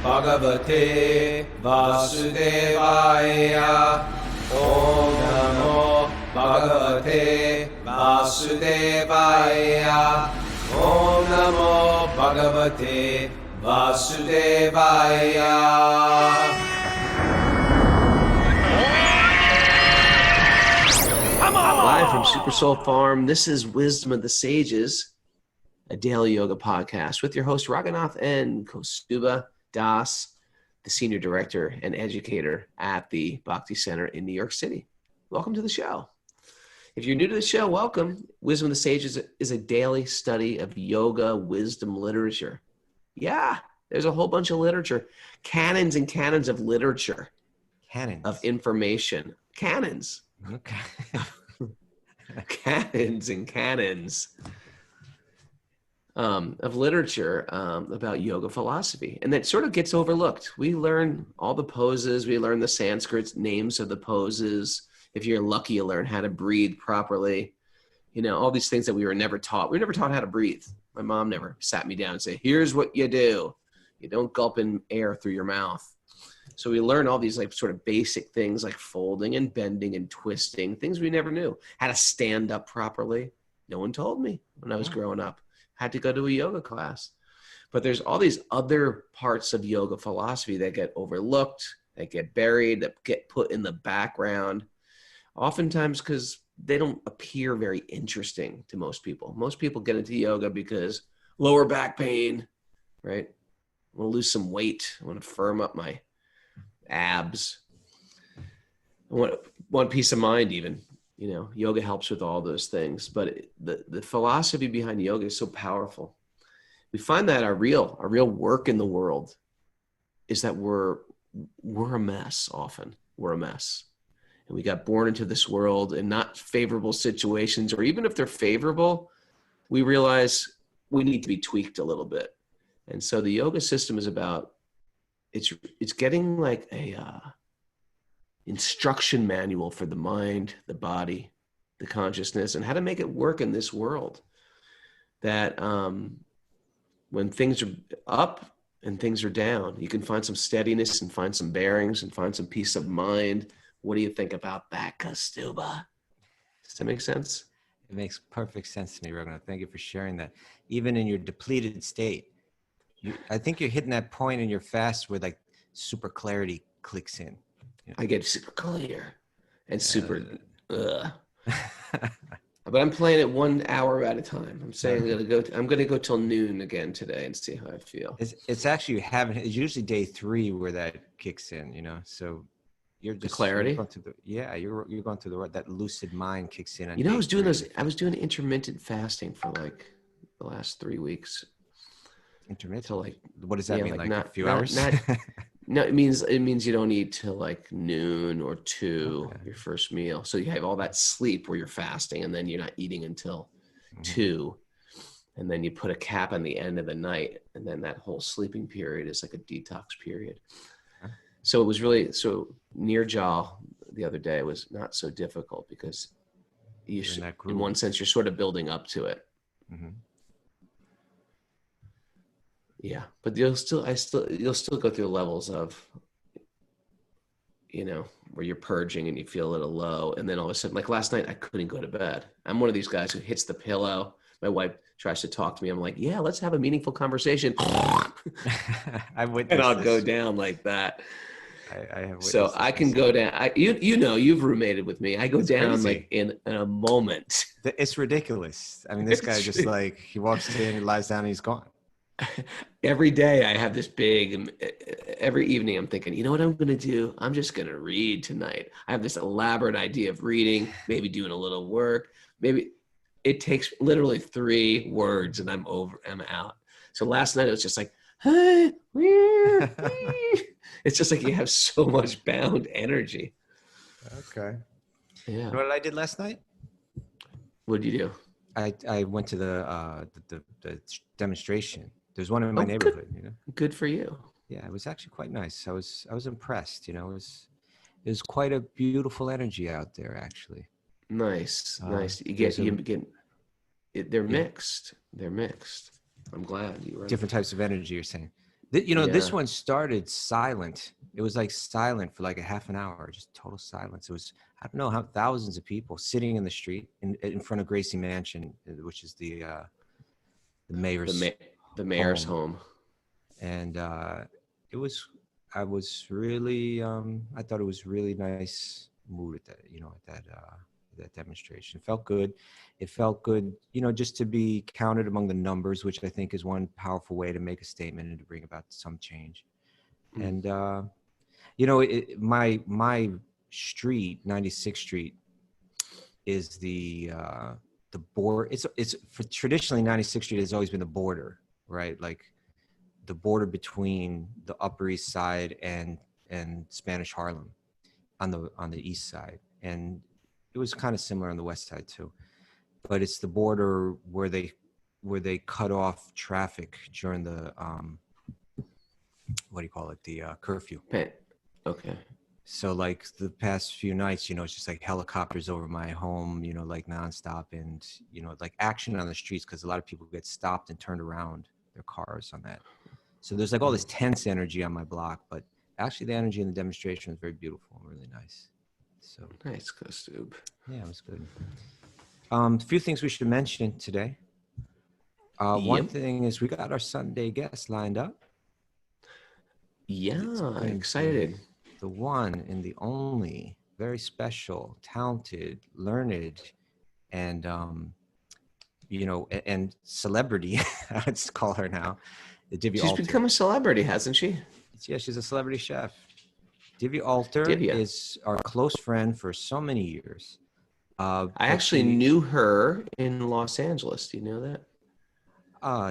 Bhagavate Vasudevaya. Om Namo Bhagavate Vasudevaya. Om Namo Bhagavate Vasudevaya. Live from Super Soul Farm, this is Wisdom of the Sages, a daily yoga podcast with your host Raghunath and Kaustubha Das, the Senior Director and Educator at the Bhakti Center in New York City. Welcome to the show. If you're new to the show, welcome. Wisdom of the Sages is a daily study of yoga wisdom literature. Yeah, there's a whole bunch of literature. Canons and canons of literature. Canons. Of information. Canons. Okay. Canons and canons of literature about yoga philosophy. And that sort of gets overlooked. We learn all the poses. We learn the Sanskrit names of the poses. If you're lucky, you learn how to breathe properly. You know, all these things that we were never taught. We were never taught how to breathe. My mom never sat me down and said, here's what you do. You don't gulp in air through your mouth. So we learn all these like sort of basic things like folding and bending and twisting, things we never knew. How to stand up properly. No one told me when I was growing up. Had to go to a yoga class. But there's all these other parts of yoga philosophy that get overlooked, that get buried, that get put in the background. Oftentimes because they don't appear very interesting to most people. Most people get into yoga because lower back pain, right? I want to lose some weight. I want to firm up my abs. I want peace of mind even. You know, yoga helps with all those things. But the philosophy behind yoga is so powerful. We find that our real work in the world is that we're a mess often. We're a mess. And we got born into this world in not favorable situations, or even if they're favorable, we realize we need to be tweaked a little bit. And so the yoga system is about, it's getting like a instruction manual for the mind, the body, the consciousness, and how to make it work in this world. That when things are up and things are down, you can find some steadiness and find some bearings and find some peace of mind. What do you think about that, Kaustubha? Does that make sense? It makes perfect sense to me, Raghunath. Thank you for sharing that. Even in your depleted state, I think you're hitting that point in your fast where like super clarity clicks in. You know? I get super clear and super, but I'm playing it 1 hour at a time. I'm saying I'm going to go till noon again today and see how I feel. It's actually it's usually day 3 where that kicks in, you know, so you're just the clarity. You're going through that lucid mind kicks in. You know, I was doing intermittent fasting for like the last 3 weeks. Intermittent? So like, what does that mean? Like a few hours? No, it means you don't eat till like noon or 2, your first meal. So you have all that sleep where you're fasting, and then you're not eating until 2. And then you put a cap on the end of the night, and then that whole sleeping period is like a detox period. So it was really, near jaw the other day was not so difficult because in one sense you're sort of building up to it. Mm-hmm. Yeah, but you'll still go through levels of, you know, where you're purging and you feel a little low, and then all of a sudden, like last night, I couldn't go to bed. I'm one of these guys who hits the pillow. My wife tries to talk to me. I'm like, yeah, let's have a meaningful conversation. And I'll go down like that. I have so I can go down. You know, you've roommated with me. I go down crazy. Like in a moment. It's ridiculous. I mean, this guy just like, he walks in, he lies down, and he's gone. Every day I have this every evening I'm thinking, you know what I'm going to do? I'm just going to read tonight. I have this elaborate idea of reading, maybe doing a little work. Maybe it takes literally 3 words and I'm out. So last night it was just like, hey, it's just like you have so much bound energy. Okay. Yeah. You know what I did last night? What did you do? I went to the demonstration. There's one in my neighborhood, you know. Good for you. Yeah, it was actually quite nice. I was impressed, you know. It was quite a beautiful energy out there, actually. Nice. They're mixed. They're mixed. I'm glad you were different types of energy. You're saying This Yeah. one started silent. It was like silent for like a half an hour, just total silence. It was, I don't know how, thousands of people sitting in the street in front of Gracie Mansion, which is the The mayor's the mayor's home. home. And it was, I was really, I thought it was really nice mood at that, that demonstration. It felt good. It felt good, just to be counted among the numbers, which I think is one powerful way to make a statement and to bring about some change. Mm. And my street, 96th Street, is the border. It's for traditionally 96th Street has always been the border, right? Like the border between the Upper East Side and Spanish Harlem on the east side, and it was kind of similar on the west side too. But it's the border where they cut off traffic during the what do you call it? The curfew. Okay. So like the past few nights, it's just like helicopters over my home, like nonstop, and like action on the streets because a lot of people get stopped and turned around their cars on that. So there's like all this tense energy on my block, but actually the energy in the demonstration was very beautiful and really nice. So Nice, Kaustubha. yeah, it was good. A few things we should mention today. One thing is we got our Sunday guest lined up. Yeah, excited. The one and the only, very special, talented, learned, and and celebrity. Let's call her now. Divya She's Alter. become a celebrity, hasn't she? Yeah, she's a celebrity chef. Divya Alter Divya is our close friend for so many years. I actually knew her in Los Angeles. Do you know that?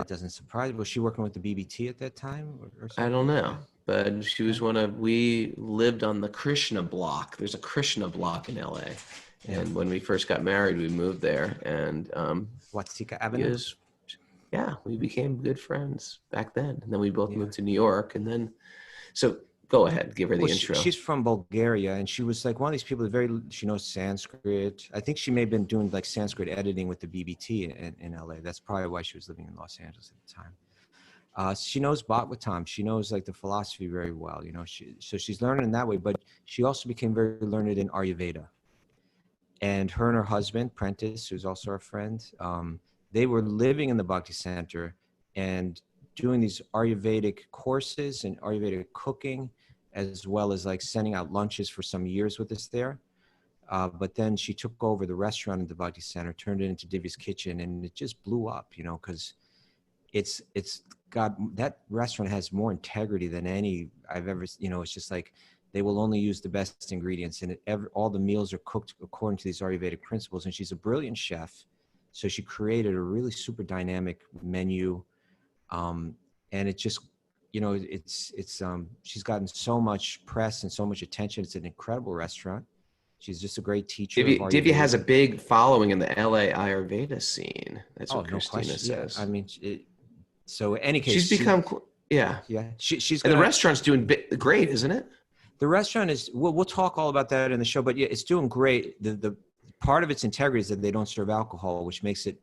It doesn't surprise me. Was she working with the BBT at that time or something? I don't know, but she was we lived on the Krishna block. There's a Krishna block in LA. And when we first got married, we moved there. And Watsika Avenue? We became good friends back then. And then we both moved to New York. And then, so go ahead, give her the intro. She's from Bulgaria, and she was like one of these people she knows Sanskrit. I think she may have been doing like Sanskrit editing with the BBT in LA. That's probably why she was living in Los Angeles at the time. She knows Bhagavatam. She knows like the philosophy very well, so she's learning in that way, but she also became very learned in Ayurveda. And her and her husband, Prentice, who's also our friend, they were living in the Bhakti Center and doing these Ayurvedic courses and Ayurvedic cooking, as well as like sending out lunches for some years with us there. But then she took over the restaurant in the Bhakti Center, turned it into Divya's Kitchen, and it just blew up, because it's got, that restaurant has more integrity than any I've ever, it's just like, they will only use the best ingredients, and all the meals are cooked according to these Ayurvedic principles. And she's a brilliant chef. So she created a really super dynamic menu. And it just, she's gotten so much press and so much attention. It's an incredible restaurant. She's just a great teacher. Divya has a big following in the LA Ayurveda scene. That's what Christina says. Yeah. I mean, so in any case, she's become, she's and the restaurant's doing great, isn't it? The restaurant is, we'll talk all about that in the show, but yeah, it's doing great. The part of its integrity is that they don't serve alcohol, which makes it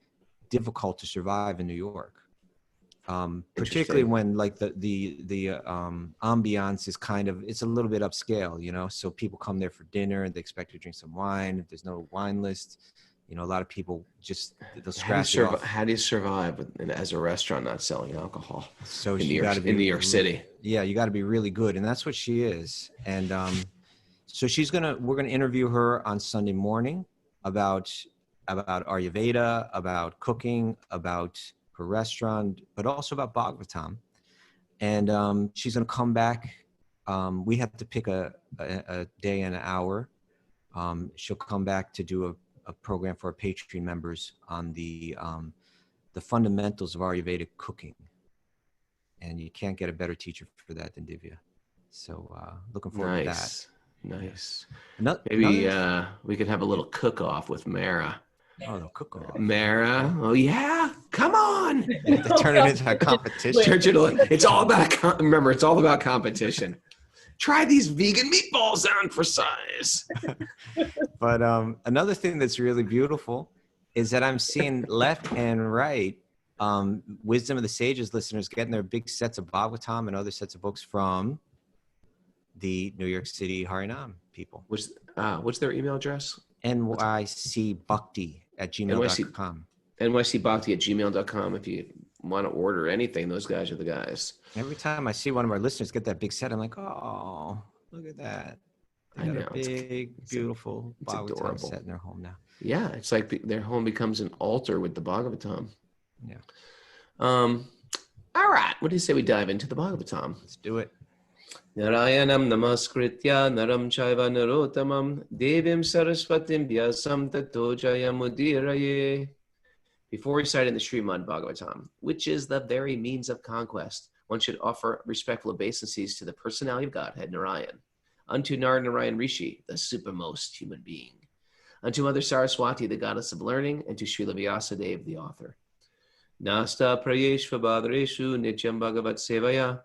difficult to survive in New York. Particularly when like the ambiance is kind of, it's a little bit upscale, so people come there for dinner and they expect to drink some wine. If there's no wine list, a lot of people just, they'll scratch it off. How do you survive as a restaurant not selling alcohol? So in New York City. Yeah, you got to be really good, and that's what she is. And so we're gonna interview her on Sunday morning about Ayurveda, about cooking, about her restaurant, but also about Bhagavatam. And she's gonna come back. We have to pick a day and an hour. She'll come back to do a program for our Patreon members on the fundamentals of Ayurvedic cooking. And you can't get a better teacher for that than Divya. So looking forward to that. Nice. Maybe we could have a little cook-off with Mara. Oh, no, cook-off. Mara. Oh, yeah. Come on. Turn it into a competition. It's all about, remember, it's all about competition. Try these vegan meatballs on for size. But another thing that's really beautiful is that I'm seeing left and right Wisdom of the Sages listeners getting their big sets of Bhagavatam and other sets of books from the New York City Harinam people. What's their email address? nycbhakti@gmail.com. nycbhakti@gmail.com. If you want to order anything, those guys are the guys. Every time I see one of our listeners get that big set, I'm like, oh, look at that. They got a big, beautiful Bhagavatam set in their home now. Yeah, it's like their home becomes an altar with the Bhagavatam. Yeah. All right. What do you say we dive into the Bhagavatam? Let's do it. Narayanam namaskritya naram chaiva narotamam devim saraswatim vyasam tato jayamudiraye. Before reciting the Srimad Bhagavatam, which is the very means of conquest, one should offer respectful obeisances to the personality of Godhead, Narayan, unto Narayan Rishi, the supermost human being, unto Mother Saraswati, the goddess of learning, and to Srila Vyasadeva, the author. Nasta prayeshva badreshu nityam bhagavat sevaya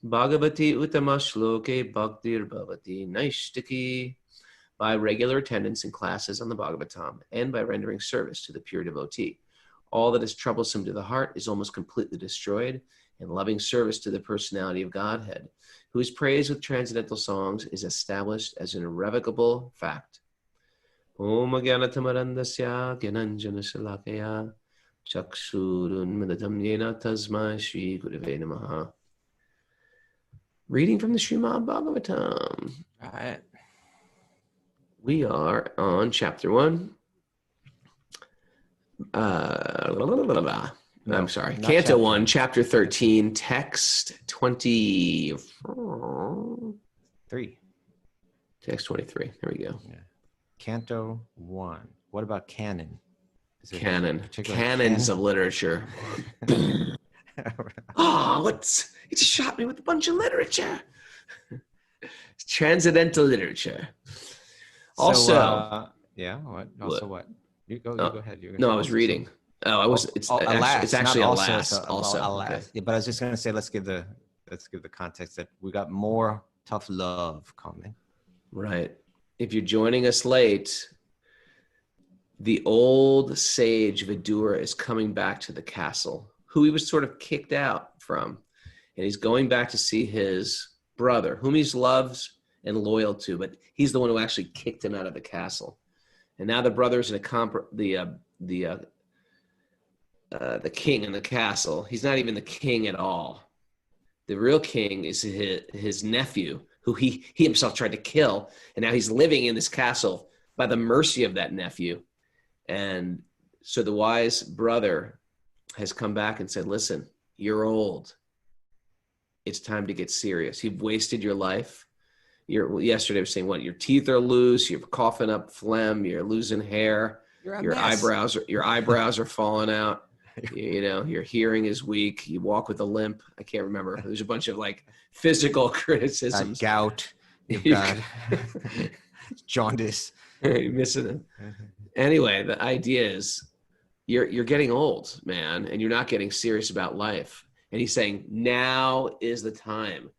bhagavati uttama shloke bhaktir bhavati naishtaki. By regular attendance in classes on the Bhagavatam and by rendering service to the pure devotee, all that is troublesome to the heart is almost completely destroyed, and loving service to the personality of Godhead, whose praise with transcendental songs is established as an irrevocable fact. Om Agyanatamarandasya Gyananjana Shalakaya Chakshurunmadatam Yena Tasmai Shri Gurave Namaha. Reading from the Srimad Bhagavatam. All right. We are on chapter 1. I'm sorry. Canto 1, chapter 13, text 23. Text 23. There we go. Yeah. Canto 1. What about canon? Canon. Canons of literature. Oh, he just shot me with a bunch of literature. Transcendental literature. Also, yeah. What? Also, what? You go ahead. I was reading. Oh, I was. It's actually alas. Also, alas. Okay. Yeah, but I was just going to say, let's give the context that we got more tough love coming. Right. If you're joining us late, the old sage Vidura is coming back to the castle, who he was sort of kicked out from, and he's going back to see his brother, whom he loves and loyal to, but he's the one who actually kicked him out of the castle. And now the brother's in the king in the castle. He's not even the king at all. The real king is his nephew, who he himself tried to kill, and now he's living in this castle by the mercy of that nephew. And so the wise brother has come back and said, listen, you're old. It's time to get serious. You've wasted your life. Yesterday I was saying, what, your teeth are loose, you're coughing up phlegm, you're losing hair, your eyebrows are falling out. Your hearing is weak. You walk with a limp. I can't remember. There's a bunch of like physical criticisms. Gout. You've got jaundice. You're missing it. Anyway, the idea is you're getting old, man, and you're not getting serious about life. And he's saying, now is the time.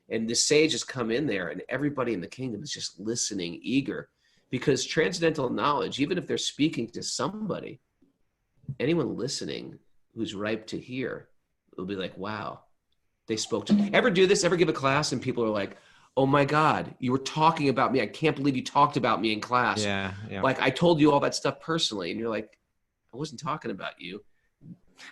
And the sage has come in there, and everybody in the kingdom is just listening, eager, because transcendental knowledge, even if they're speaking to somebody, anyone listening who's ripe to hear will be like, wow, they spoke to me. Ever do this? Ever give a class and people are like, oh my God, you were talking about me. I can't believe you talked about me in class. Yeah. Like I told you all that stuff personally. And you're like, I wasn't talking about you.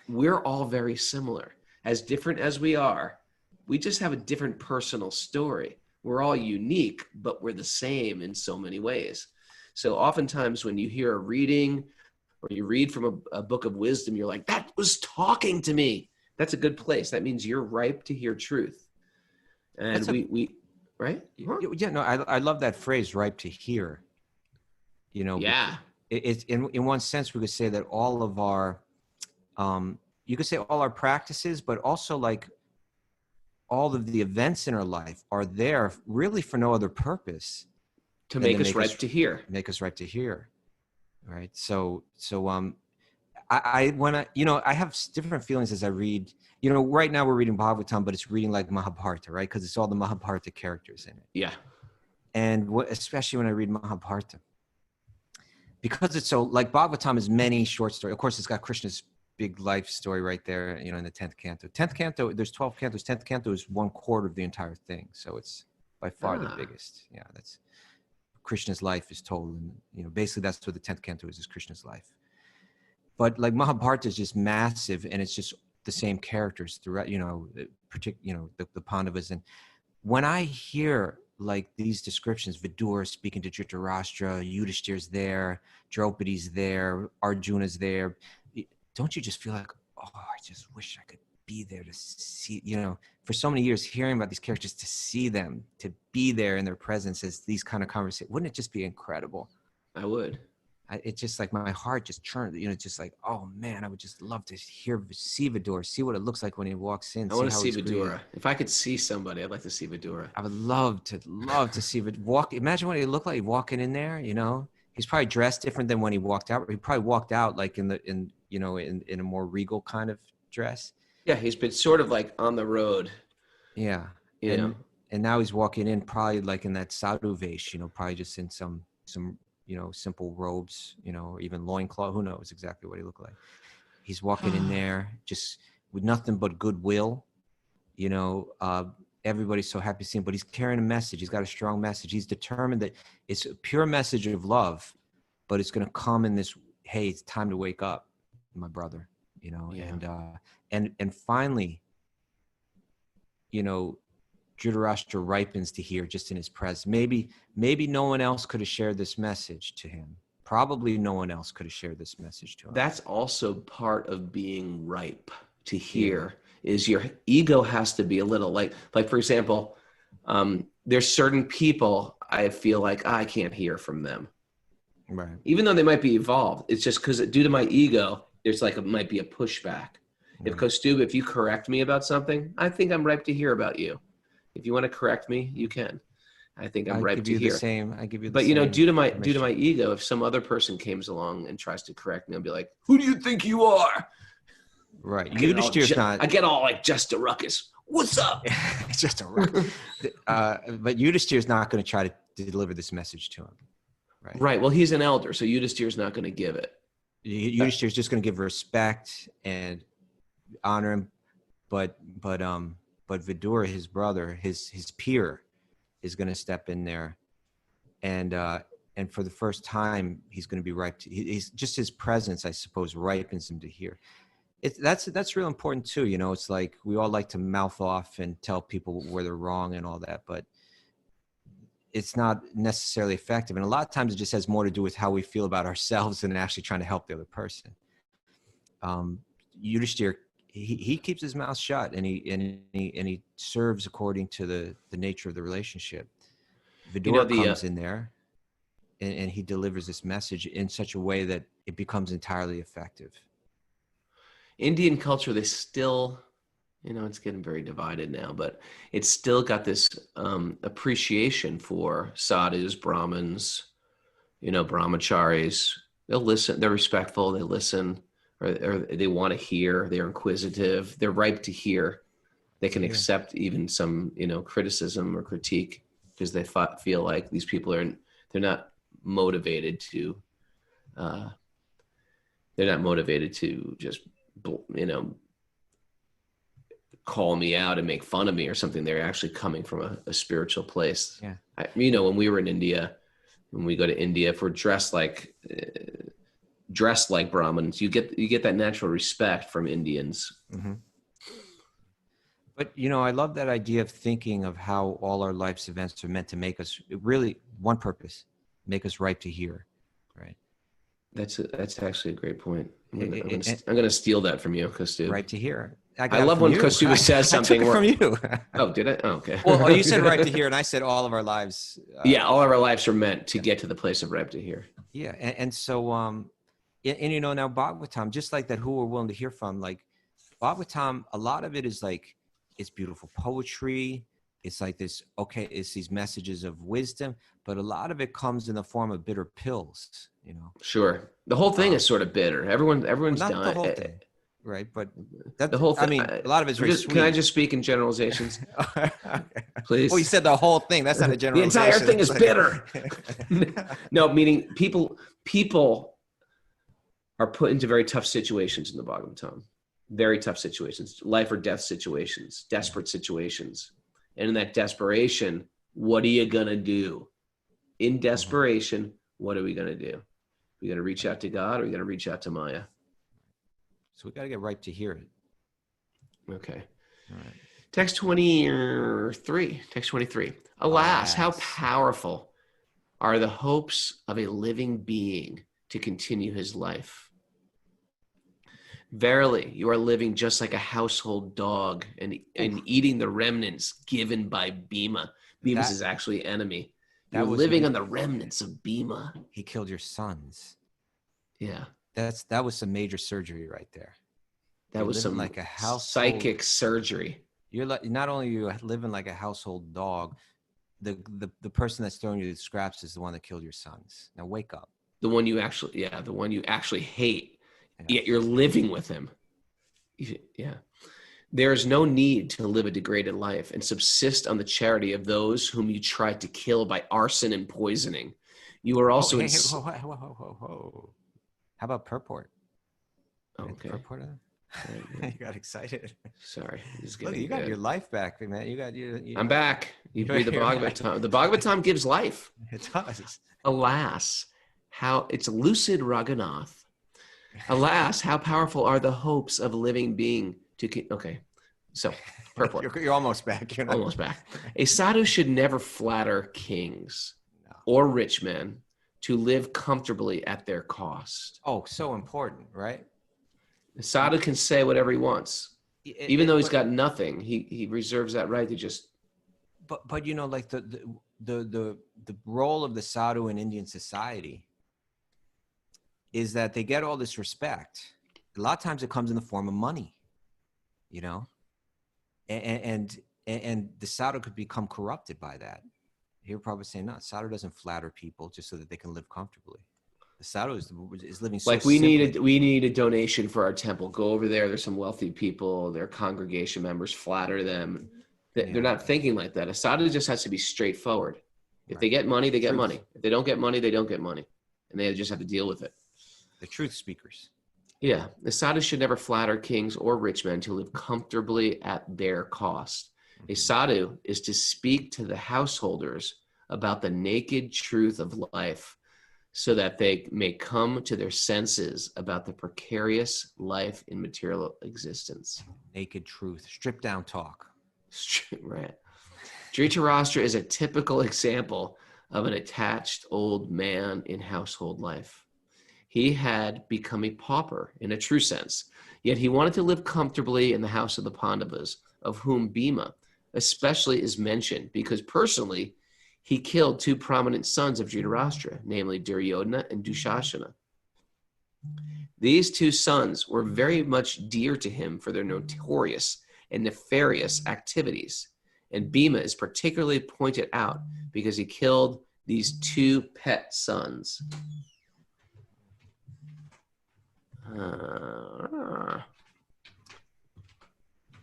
We're all very similar. As different as we are, we just have a different personal story. We're all unique, but we're the same in so many ways. So oftentimes when you hear a reading or you read from a book of wisdom, you're like, that was talking to me. That's a good place. That means you're ripe to hear truth. And we right? Huh? Yeah, no, I love that phrase, ripe to hear. Yeah. It's in one sense, we could say that all of our, you could say all our practices, but also like all of the events in our life are there really for no other purpose. To make us ripe to hear. Make us ripe to hear. Right. So I want to, I have different feelings as I read, right now we're reading Bhagavatam, but it's reading like Mahabharata, right? Because it's all the Mahabharata characters in it. Yeah. And especially when I read Mahabharata, because it's so like Bhagavatam is many short stories. Of course, it's got Krishna's big life story right there, you know, in the 10th canto. 10th canto, there's 12 cantos. 10th canto is 1/4 of the entire thing. So it's by far the biggest. Yeah, that's Krishna's life is told. And, you know, basically that's what the 10th canto is Krishna's life. But like Mahabharata is just massive, and it's just the same characters throughout, you know, the Pandavas. And when I hear like these descriptions, Vidura speaking to Dhritarastra, Yudhishthir's there, Draupadi's there, Arjuna's there, don't you just feel like, oh, I just wish I could be there to see, you know, for so many years hearing about these characters, to see them, to be there in their presence as these kind of conversations. Wouldn't it just be incredible? I would. It's just like my heart just churned, you know, just like, oh man, I would just love to see Vidura, see what it looks like when he walks in. I want to see Vidura. If I could see somebody, I'd like to see Vidura. I would love to see Vidura. Imagine what he looked like walking in there, you know. He's probably dressed different than when he walked out. He probably walked out like in a more regal kind of dress. Yeah, he's been sort of like on the road. Yeah. You know. And now he's walking in probably like in that sadhu vesh, you know, probably just in some you know, simple robes, you know, or even loincloth. Who knows exactly what he looked like. He's walking in there just with nothing but goodwill, you know. Everybody's so happy to see him, but he's carrying a message. He's got a strong message. He's determined that it's a pure message of love, but it's going to come in this, hey, it's time to wake up, my brother, you know. Yeah. And finally, you know, Dhritarashtra ripens to hear just in his presence. Maybe no one else could have shared this message to him. Probably no one else could have shared this message to him. That's also part of being ripe to hear. Is your ego has to be a little like for example, there's certain people I feel like I can't hear from them. Right. Even though they might be evolved, it's just because due to my ego, there's like it might be a pushback. Right. If Kaustubha, if you correct me about something, I think I'm ripe to hear about you. If you want to correct me, you can. I think I'm ripe to hear. I give you the same. But you know, due to my ego, if some other person comes along and tries to correct me, I'll be like, "Who do you think you are?" Right. I get all like just a ruckus. What's up? It's just a ruckus. But Yudhishthir's not going to try to deliver this message to him. Right. Right. Well, he's an elder, so Yudhishthir's not going to give it. Yudhishthir's just going to give respect and honor him, but Vidura, his brother, his peer, is going to step in there, and for the first time, he's going to be ripe. He's just his presence, I suppose, ripens him to hear. That's real important too. You know, it's like we all like to mouth off and tell people where they're wrong and all that, but it's not necessarily effective. And a lot of times, it just has more to do with how we feel about ourselves than actually trying to help the other person. Yudhishthir, he keeps his mouth shut, and he serves according to the nature of the relationship. Vidura comes in there, and he delivers this message in such a way that it becomes entirely effective. Indian culture, they still, you know, it's getting very divided now, but it's still got this appreciation for sadhus, brahmins, you know, brahmacharis. They'll listen, they're respectful, they listen. Or they want to hear, they're inquisitive, they're ripe to hear. They can accept even some, you know, criticism or critique because they feel like these people they're not motivated to, just, you know, call me out and make fun of me or something. They're actually coming from a spiritual place. Yeah. You know, when we were in India, when we go to India, if we're dressed like Brahmins, you get that natural respect from Indians. Mm-hmm. But you know, I love that idea of thinking of how all our life's events are meant to make us really one purpose, make us ripe to hear, right? That's actually a great point. I'm gonna steal that from you, Kaustubha. Ripe to hear. I love when Kaustubha says something. I took it from you. Oh, did I? Oh, okay. Well, you said ripe to hear, and I said all of our lives. All of our lives are meant to get to the place of ripe to hear. Yeah, and so and you know, now Bhagavatam, just like that, who we're willing to hear from, like Bhagavatam, a lot of it is like, it's beautiful poetry. It's like this, it's these messages of wisdom, but a lot of it comes in the form of bitter pills, you know? Sure. The whole thing is sort of bitter. Everyone's not done the whole thing, right? But the whole thing, I mean, a lot of it's very sweet. Can I just speak in generalizations? Please. Well, you said the whole thing. That's not a generalization. The entire thing is bitter. No, meaning people are put into very tough situations in the Bhagavatam. Very tough situations, life or death situations, desperate situations. And in that desperation, what are you going to do? In desperation, what are we going to do? We're going to reach out to God, or are we going to reach out to Maya? So we got to get ripe to hear it. Okay. All right. Text 23. Text 23. Alas, how powerful are the hopes of a living being to continue his life. Verily, you are living just like a household dog and eating the remnants given by Bhima. Bhima's his actually enemy. You're living on the remnants of Bhima. He killed your sons. Yeah. That was some major surgery right there. That was some like a psychic surgery. You're like, not only are you living like a household dog, the person that's throwing you the scraps is the one that killed your sons. Now wake up. The one you actually hate. Yet you're living with him. Yeah. There is no need to live a degraded life and subsist on the charity of those whom you tried to kill by arson and poisoning. You are also... Whoa. How about purport? Okay. Purport of you got excited. Sorry. Look, you got your life back, man. I'm back. You read the Bhagavatam. The Bhagavatam gives life. It does. Alas, how... It's lucid Raghunath. Alas, how powerful are the hopes of a living being to... Okay, so, purport. You're almost back. You're not... Almost back. A sadhu should never flatter kings or rich men to live comfortably at their cost. Oh, so important, right? The sadhu can say whatever he wants. Even though he's got nothing, he reserves that right to just... But like the role of the sadhu in Indian society is that they get all this respect. A lot of times it comes in the form of money, and the sadhu could become corrupted by that. He'll probably say, no, sadhu doesn't flatter people just so that they can live comfortably. The sadhu is living so like we need a donation for our temple. Go over there. There's some wealthy people, their congregation members, flatter them. They're not thinking like that. A sadhu just has to be straightforward. If they get money, they get money. If they don't get money, they don't get money. And they just have to deal with it. The truth speakers. Yeah. The sadhu should never flatter kings or rich men to live comfortably at their cost. A sadhu is to speak to the householders about the naked truth of life so that they may come to their senses about the precarious life in material existence. Naked truth. Stripped down talk. Right. Dhritarastra is a typical example of an attached old man in household life. He had become a pauper in a true sense, yet he wanted to live comfortably in the house of the Pandavas, of whom Bhima especially is mentioned, because personally, he killed two prominent sons of Dhritarastra, namely Duryodhana and Dushasana. These two sons were very much dear to him for their notorious and nefarious activities, and Bhima is particularly pointed out because he killed these two pet sons.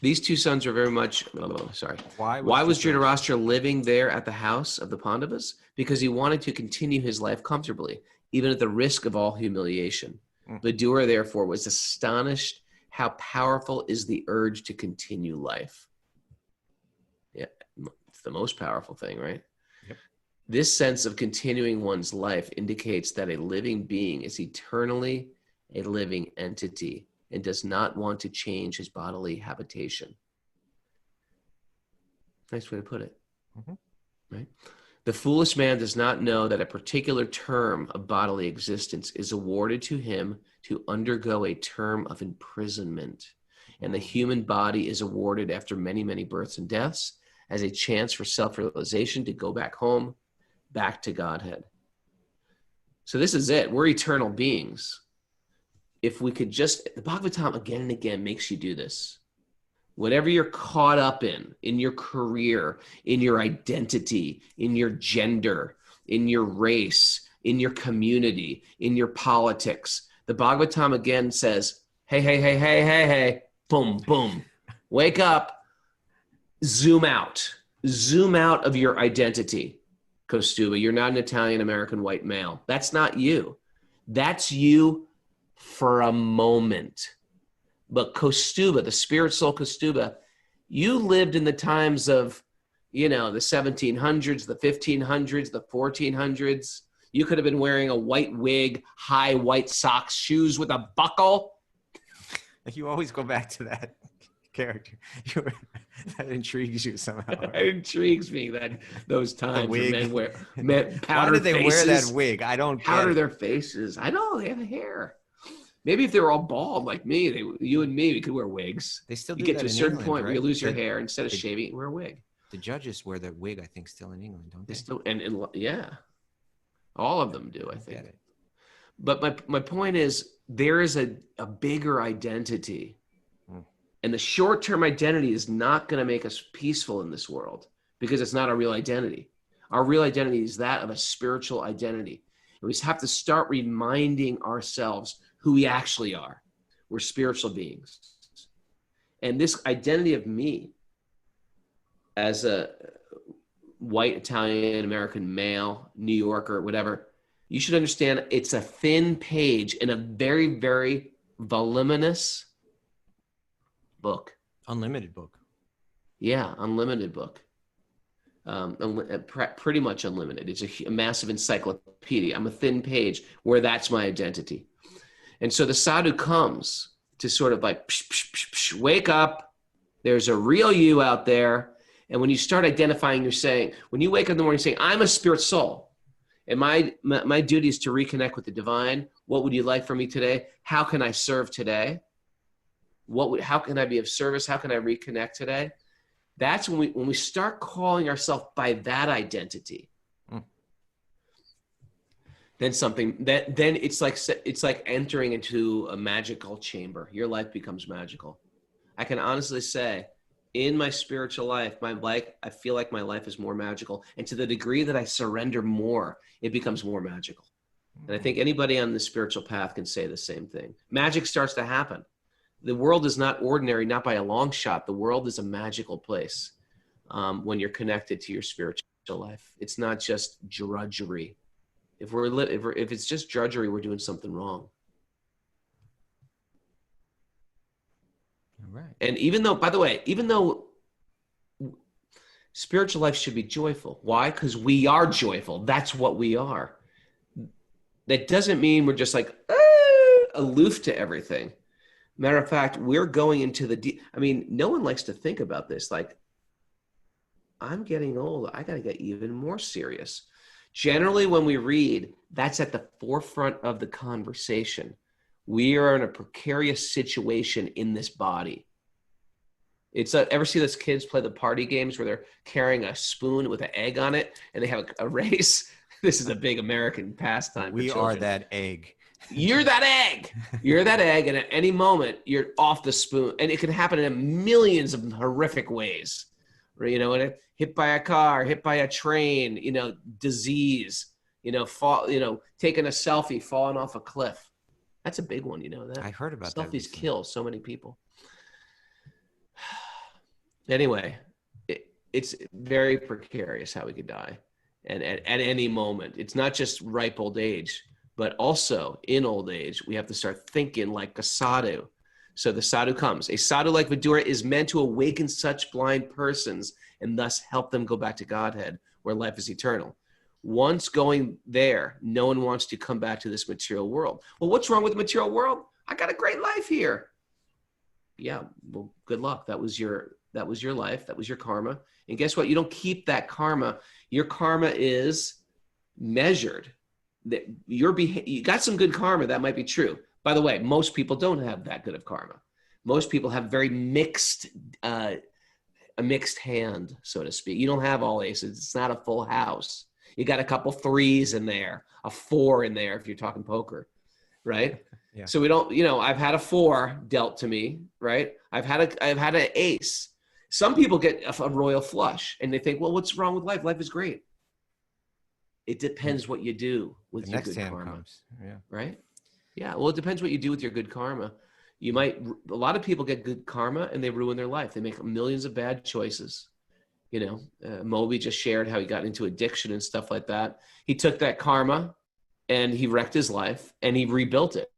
These two sons are very much... Why was Dhritarashtra living there at the house of the Pandavas? Because he wanted to continue his life comfortably, even at the risk of all humiliation. Vidura, therefore, was astonished how powerful is the urge to continue life. Yeah, it's the most powerful thing, right? Yep. This sense of continuing one's life indicates that a living being is eternally a living entity and does not want to change his bodily habitation. Nice way to put it, right? The foolish man does not know that a particular term of bodily existence is awarded to him to undergo a term of imprisonment, and the human body is awarded after many, many births and deaths as a chance for self-realization to go back home, back to Godhead. So this is it. We're eternal beings. If we could just, the Bhagavatam again and again makes you do this. Whatever you're caught up in your career, in your identity, in your gender, in your race, in your community, in your politics, the Bhagavatam again says, hey, boom, boom, wake up, zoom out of your identity. Kaustubha, you're not an Italian American white male. That's not you. That's you for a moment. But Kaustubha, the spirit soul Kaustubha, you lived in the times of, the 1700s, the 1500s, the 1400s. You could have been wearing a white wig, high white socks, shoes with a buckle. You always go back to that character. That intrigues you somehow. Right? It intrigues me that those times when men Why did they wear that wig? I don't powder their faces. I know they have hair. Maybe if they were all bald like me, you and me, we could wear wigs. They still do you get that to a in certain England, point right? where you lose your hair. Instead of shaving, you wear a wig. The judges wear that wig, I think, still in England, don't they? They still, and yeah, all of them do, I think. Get it. But my point is, there is a bigger identity. And the short-term identity is not going to make us peaceful in this world because it's not a real identity. Our real identity is that of a spiritual identity. And we have to start reminding ourselves who we actually are. We're spiritual beings. And this identity of me as a white Italian American male, New Yorker, whatever, you should understand it's a thin page in a very, very voluminous book. Unlimited book. Yeah, unlimited book. Pretty much unlimited. It's a massive encyclopedia. I'm a thin page where that's my identity. And so the sadhu comes to sort of like, psh, psh, psh, psh, wake up. There's a real you out there. And when you start identifying, when you wake up in the morning saying, I'm a spirit soul, and my duty is to reconnect with the divine. What would you like from me today? How can I serve today? How can I be of service? How can I reconnect today? That's when we start calling ourselves by that identity. Then it's like entering into a magical chamber. Your life becomes magical. I can honestly say, in my spiritual life, I feel like my life is more magical. And to the degree that I surrender more, it becomes more magical. And I think anybody on the spiritual path can say the same thing. Magic starts to happen. The world is not ordinary, not by a long shot. The world is a magical place when you're connected to your spiritual life. It's not just drudgery. If it's just drudgery, we're doing something wrong. All right. And even though spiritual life should be joyful. Why? Because we are joyful. That's what we are. That doesn't mean we're just like aloof to everything. Matter of fact, we're going into no one likes to think about this. Like, I'm getting old. I got to get even more serious. Generally, when we read, that's at the forefront of the conversation. We are in a precarious situation in this body. Ever see those kids play the party games where they're carrying a spoon with an egg on it and they have a race? This is a big American pastime. We are that egg. You're that egg. You're that egg, and at any moment, you're off the spoon. And it can happen in millions of horrific ways. Hit by a car, hit by a train, disease, fall, taking a selfie, falling off a cliff. That's a big one, that. I heard about that. Selfies recently. kill so many people. Anyway, it's very precarious how we could die. And at any moment, it's not just ripe old age, but also in old age, we have to start thinking like a sadhu. So the sadhu comes. A sadhu like Vidura is meant to awaken such blind persons and thus help them go back to Godhead, where life is eternal. Once going there, no one wants to come back to this material world. Well, what's wrong with the material world? I got a great life here. Yeah, well, good luck. That was your life. That was your karma. And guess what? You don't keep that karma. Your karma is measured. That you got some good karma. That might be true. By the way, most people don't have that good of karma. Most people have very mixed, a mixed hand, so to speak. You don't have all aces. It's not a full house. You got a couple threes in there, a four in there if you're talking poker, right? Yeah. So we don't, I've had a 4 dealt to me, right? I've had an ace. Some people get a royal flush and they think, well, what's wrong with life? Life is great. It depends what you do with your good karma. Comes. Yeah. Right? Yeah. Well, it depends what you do with your good karma. A lot of people get good karma and they ruin their life. They make millions of bad choices. Moby just shared how he got into addiction and stuff like that. He took that karma and he wrecked his life and he rebuilt it.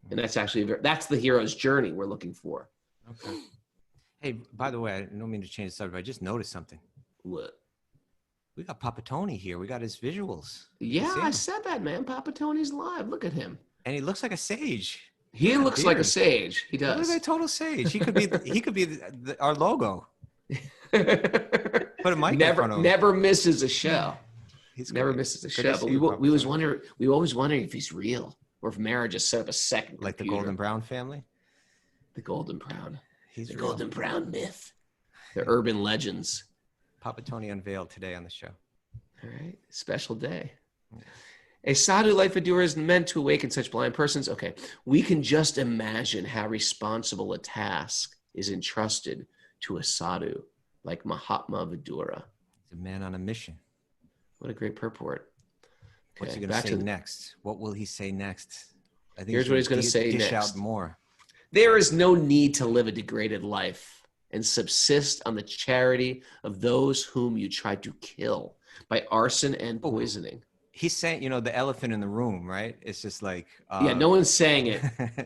And that's actually, that's the hero's journey we're looking for. Okay. Hey, by the way, I don't mean to change the subject, but I just noticed something. What? We got Papa Tony here. We got his visuals. Yeah, See I him? said that, man. Papa Tony's live. Look at him. And he looks like a sage. He Look at looks the like a beard. sage. He He looks does. like a total sage. He could be. He could be our logo. Put a mic in front of him. Never misses a show. He's Never great. misses a Good show. to But see you, Papa we always Tony. wondering if he's real or if Mara just set up a second Like the computer. Golden Brown family. The Golden Brown. He's The real. Golden Brown myth. The urban legends. Papa Tony unveiled today on the show. All right. Special day. A sadhu like Vidura is meant to awaken such blind persons. Okay. We can just imagine how responsible a task is entrusted to a sadhu like Mahatma Vidura. He's a man on a mission. What a great purport. What's Okay, he going to say next? What will he say next? I think Here's what he's gonna say dish next. out more. There is no need to live a degraded life and subsist on the charity of those whom you try to kill by arson and poisoning. He's saying, the elephant in the room, right? It's just like, Yeah, no one's saying it.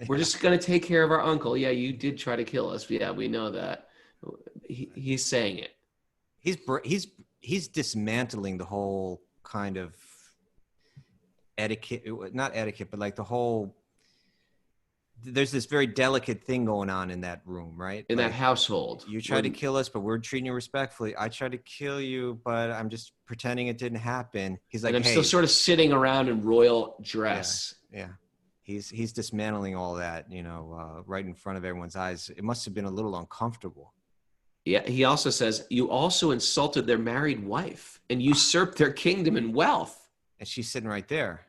We're just going to take care of our uncle. Yeah, you did try to kill us. Yeah, we know that. He's saying it. He's dismantling the whole kind of etiquette, not etiquette, but like the whole, there's this very delicate thing going on in that room, right? In like, that household. you tried to kill us, but we're treating you respectfully. I tried to kill you, but I'm just pretending it didn't happen. He's like, and I'm hey, still sort of sitting around in royal dress. yeah. He's dismantling all that, right in front of everyone's eyes. It must have been a little uncomfortable. Yeah, he also says, you also insulted their married wife and usurped their kingdom and wealth. And she's sitting right there.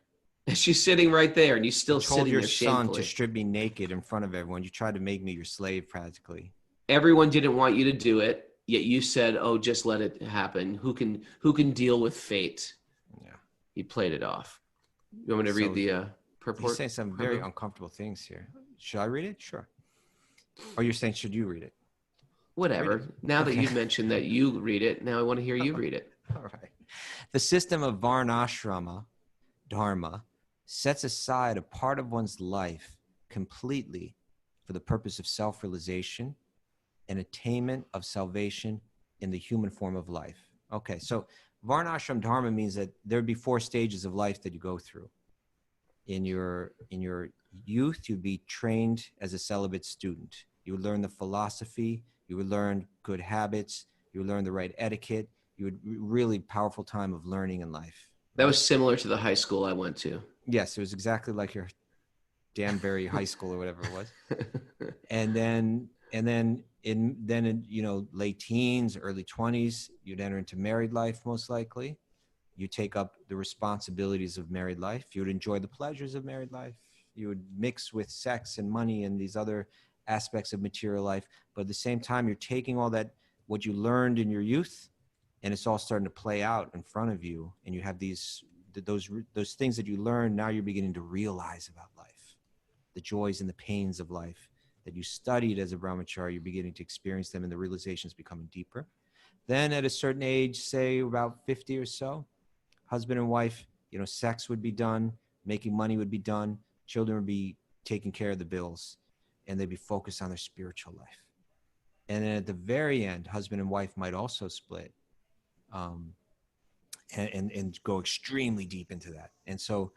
And she's sitting right there, and you still You told sitting your there son shamefully. to strip me naked in front of everyone. You tried to make me your slave practically. Everyone didn't want you to do it, yet you said, oh, just let it happen. Who can deal with fate? Yeah. He played it off. You want me to read the purport? He's saying some very uncomfortable things here. Should I read it? Sure. Or you're saying, should you read it? Whatever. Now that Okay. you've mentioned that you read it, now I want to hear you read it. All right. The system of Varnasrama-Dharma sets aside a part of one's life completely for the purpose of self-realization and attainment of salvation in the human form of life. Okay, so Varnashram Dharma means that there'd be 4 stages of life that you go through. In your youth, you'd be trained as a celibate student. You would learn the philosophy, you would learn good habits, you would learn the right etiquette. You would really powerful time of learning in life. That was similar to the high school I went to. Yes, it was exactly like your Danbury High School or whatever it was. And then in late teens, early 20s, you'd enter into married life most likely. You take up the responsibilities of married life. You would enjoy the pleasures of married life. You would mix with sex and money and these other aspects of material life. But at the same time, you're taking all that, what you learned in your youth, and it's all starting to play out in front of you. And you have those things that you learned, now you're beginning to realize about life. The joys and the pains of life that you studied as a brahmachari, you're beginning to experience them, and the realization is becoming deeper. Then at a certain age, say about 50 or so, husband and wife, sex would be done, making money would be done, children would be taking care of the bills, and they'd be focused on their spiritual life. And then at the very end, husband and wife might also split and go extremely deep into that. And so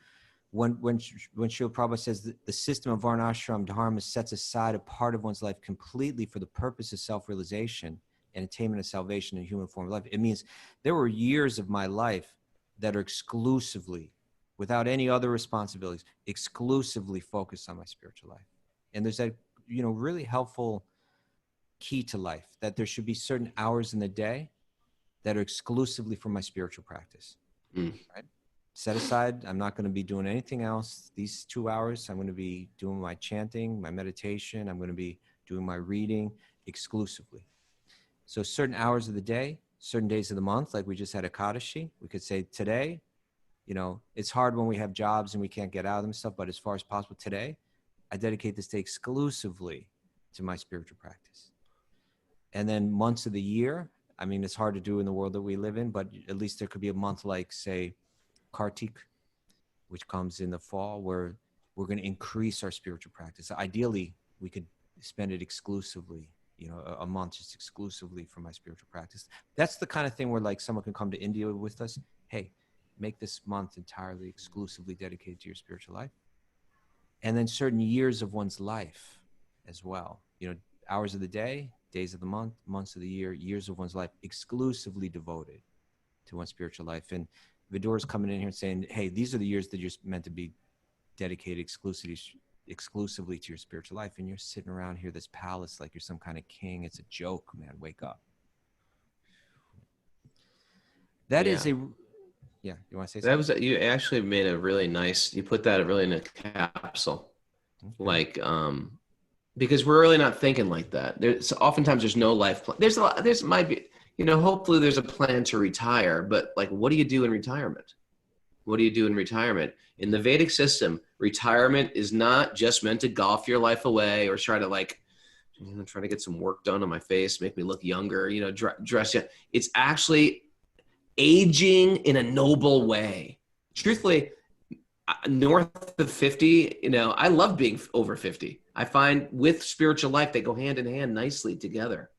when Srila Prabhupada says that the system of Varnashram-Dharma sets aside a part of one's life completely for the purpose of self-realization and attainment of salvation in human form of life, it means there were years of my life that are exclusively, without any other responsibilities, exclusively focused on my spiritual life. And there's that, really helpful key to life, that there should be certain hours in the day that are exclusively for my spiritual practice. Right? Set aside, I'm not going to be doing anything else. These 2 hours, I'm going to be doing my chanting, my meditation. I'm going to be doing my reading exclusively. So certain hours of the day, certain days of the month, like we just had Ekadashi, we could say today, it's hard when we have jobs and we can't get out of them and stuff, but as far as possible today, I dedicate this day exclusively to my spiritual practice. And then months of the year, it's hard to do in the world that we live in, but at least there could be a month like, say, Kartik, which comes in the fall, where we're going to increase our spiritual practice. Ideally, we could spend it exclusively, a month just exclusively for my spiritual practice. That's the kind of thing where like someone can come to India with us. Hey, make this month entirely exclusively dedicated to your spiritual life. And then certain years of one's life as well, hours of the day, days of the month, months of the year, years of one's life exclusively devoted to one's spiritual life. And Vidura's coming in here and saying, hey, these are the years that you're meant to be dedicated exclusively to your spiritual life. And you're sitting around here, this palace, like you're some kind of king. It's a joke, man. Wake up. That is a, yeah. You want to say something? You actually made a really nice, you put that really in a capsule. Okay. Like, because we're really not thinking like that. Oftentimes there's no life plan. There's might be, hopefully there's a plan to retire, but like, what do you do in retirement? What do you do in retirement? In the Vedic system, retirement is not just meant to golf your life away or try to like, try to get some work done on my face, make me look younger, dress you. It's actually aging in a noble way. Truthfully, north of 50, I love being over 50. I find with spiritual life, they go hand in hand nicely together.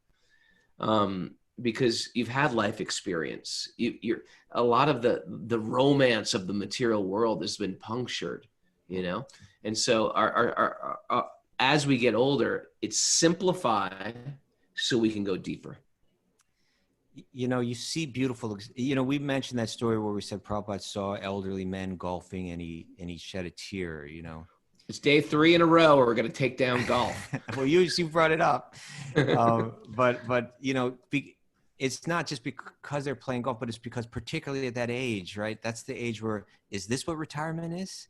Because you've had life experience. You're a lot of the romance of the material world has been punctured, and so our as we get older, it's simplified so we can go deeper. You see beautiful. We mentioned that story where we said Prabhupada saw elderly men golfing and he shed a tear. It's day 3 in a row where we're going to take down golf. Well, you brought it up, but it's not just because they're playing golf, but it's because particularly at that age, right? That's the age where, is this what retirement is?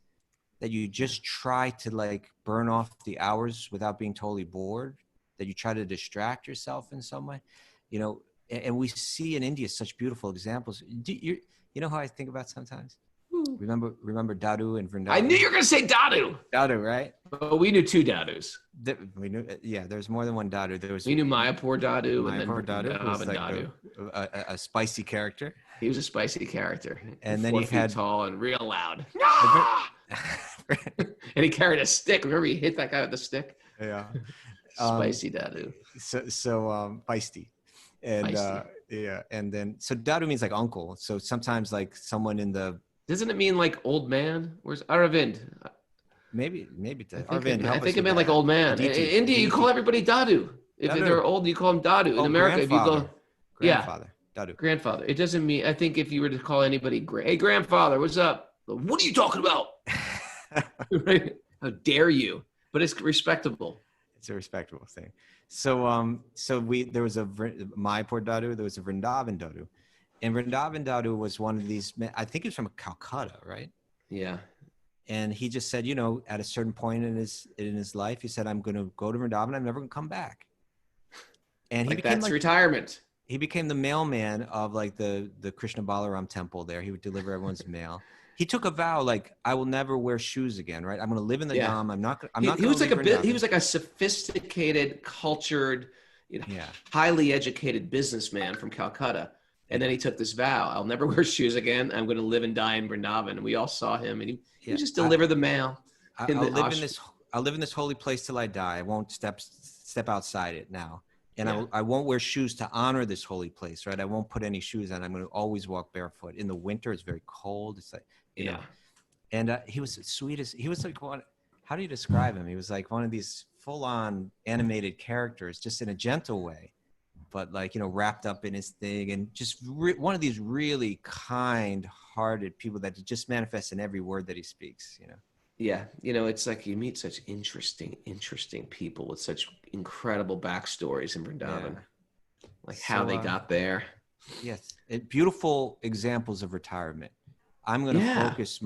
That you just try to like burn off the hours without being totally bored, that you try to distract yourself in some way, and we see in India such beautiful examples. You know how I think about sometimes? Remember Dadu and Vrindavan? I knew you were going to say Dadu. Dadu, right? Well, we knew 2 Dadus. We knew, there's more than one Dadu. We knew Mayapur Dadu and then Dadu was like Dadu. A spicy character. He was a spicy character. And then 4 you feet had tall and real loud. And he carried a stick. Remember he hit that guy with the stick? Yeah. Spicy Dadu. So feisty. And feisty. And then so Dadu means like uncle. So sometimes like someone in the, doesn't it mean like old man? Where's Aravind? Maybe Arvind. I think it meant like old man. In India, you call everybody Dadu. If they're old, you call them Dadu. In America, if you go, grandfather, Dadu. Grandfather. It doesn't mean. I think if you were to call anybody, hey grandfather, what's up? What are you talking about? Right? How dare you? But it's respectable. It's a respectable thing. So there was a Mayapur Dadu. There was a Vrindavan Dadu. And Vrindavan Dadu was one of these men, I think he was from Calcutta, right? Yeah. And he just said, at a certain point in his life, he said, I'm going to go to Vrindavan. I'm never going to come back. And he became that's retirement. He became the mailman of like the Krishna Balaram temple there. He would deliver everyone's mail. He took a vow, like, I will never wear shoes again, right? I'm going to live in the Dham. He was like a sophisticated, cultured, highly educated businessman from Calcutta. And then he took this vow: I'll never wear shoes again. I'm going to live and die in Vrindavan. And we all saw him, and he just delivered the mail. I'll live in this holy place till I die. I won't step outside it now, and I won't wear shoes to honor this holy place, right? I won't put any shoes on. I'm going to always walk barefoot. In the winter, it's very cold. It's like know. And he was the sweetest. He was like one. How do you describe him? He was like one of these full-on animated characters, just in a gentle way, but like, wrapped up in his thing, and just one of these really kind-hearted people that just manifests in every word that he speaks, Yeah. It's like you meet such interesting people with such incredible backstories in Vrindavan, like how they got there. Yes. Beautiful examples of retirement. I'm going to focus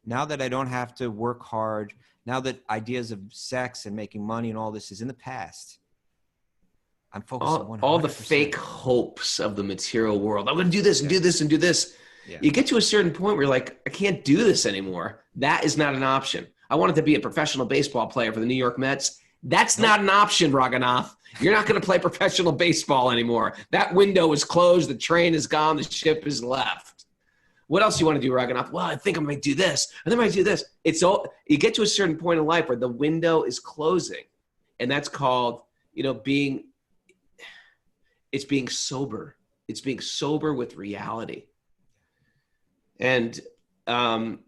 now that I don't have to work hard, now that ideas of sex and making money and all this is in the past, I'm focused on 100%. All the fake hopes of the material world. I'm going to do this and do this and do this. Yeah. You get to a certain point where you're like, I can't do this anymore. That is not an option. I wanted to be a professional baseball player for the New York Mets. That's not an option, Raghunath. You're not going to play professional baseball anymore. That window is closed. The train is gone. The ship is left. What else do you want to do, Raghunath? Well, I think I might do this. And then I might do this. It's all, you get to a certain point in life where the window is closing. And that's called, it's being sober. It's being sober with reality. And when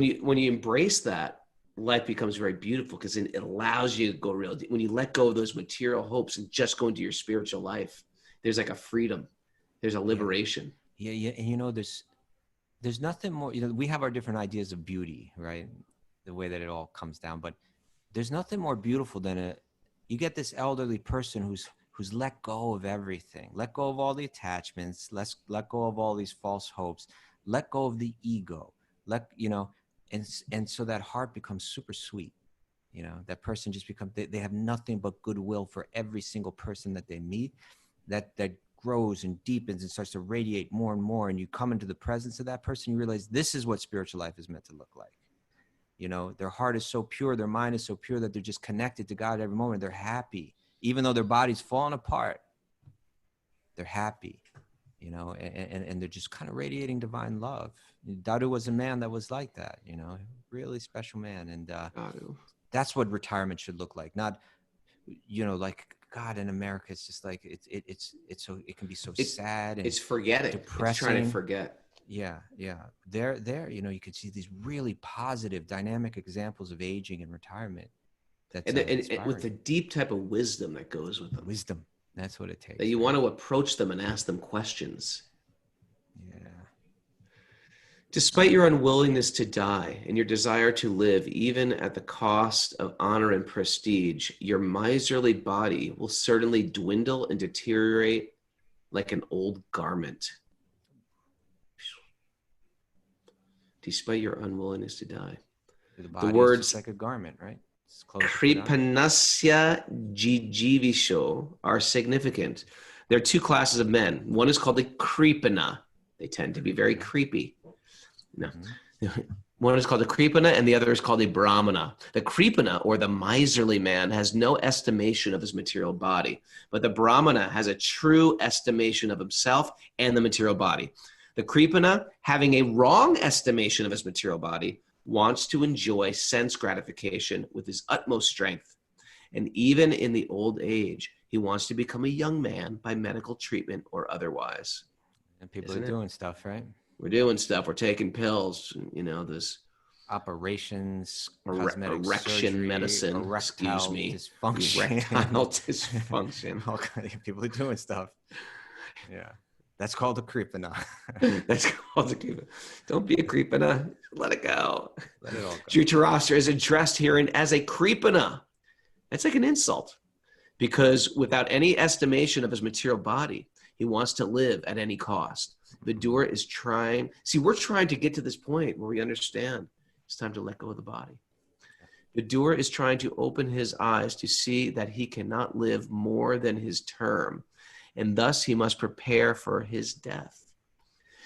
you embrace that, life becomes very beautiful because it allows you to go real deep. When you let go of those material hopes and just go into your spiritual life, there's like a freedom. There's a liberation. Yeah. And there's nothing more, we have our different ideas of beauty, right? The way that it all comes down, but there's nothing more beautiful than you get this elderly person who's let go of everything, let go of all the attachments, let go of all these false hopes, let go of the ego, and so that heart becomes super sweet. That person just becomes, they have nothing but goodwill for every single person that they meet, that grows and deepens and starts to radiate more and more. And you come into the presence of that person, you realize this is what spiritual life is meant to look like. Their heart is so pure, their mind is so pure that they're just connected to God every moment. They're happy, even though their body's falling apart. They're happy, and they're just kind of radiating divine love. Daru was a man that was like that, really special man. And that's what retirement should look like. Not, like God in America, it's just like it can be so sad and it's forgetting. depressing. It's trying to forget. Yeah. There, you could see these really positive, dynamic examples of aging and retirement. That's and with the deep type of wisdom that goes with them. Wisdom, that's what it takes. That you want to approach them and ask them questions. Yeah. Despite your unwillingness to die and your desire to live, even at the cost of honor and prestige, your miserly body will certainly dwindle and deteriorate like an old garment. Despite your unwillingness to die. The words like a garment, right? Kripanasya jijivisho are significant. There are two classes of men. One is called the Kripana. They tend to be very creepy. No. One is called a Kripana and the other is called a Brahmana. The Kripana, or the miserly man, has no estimation of his material body, but the Brahmana has a true estimation of himself and the material body. The Kripana, having a wrong estimation of his material body, wants to enjoy sense gratification with his utmost strength. And even in the old age, he wants to become a young man by medical treatment or otherwise. And people are doing stuff, right? We're doing stuff. We're taking pills, this operations, cosmetic erection surgery, medicine, erectile dysfunction. Erectile dysfunction. All kinds of people are doing stuff. Yeah. That's called a creepina. That's called a creepina. Don't be a creepina. Let it go. Let it all go. Dhritarastra is addressed herein as a creepina. That's like an insult, because without any estimation of his material body, he wants to live at any cost. Vidura is trying. See, we're trying to get to this point where we understand it's time to let go of the body. Vidura is trying to open his eyes to see that he cannot live more than his term, and thus he must prepare for his death.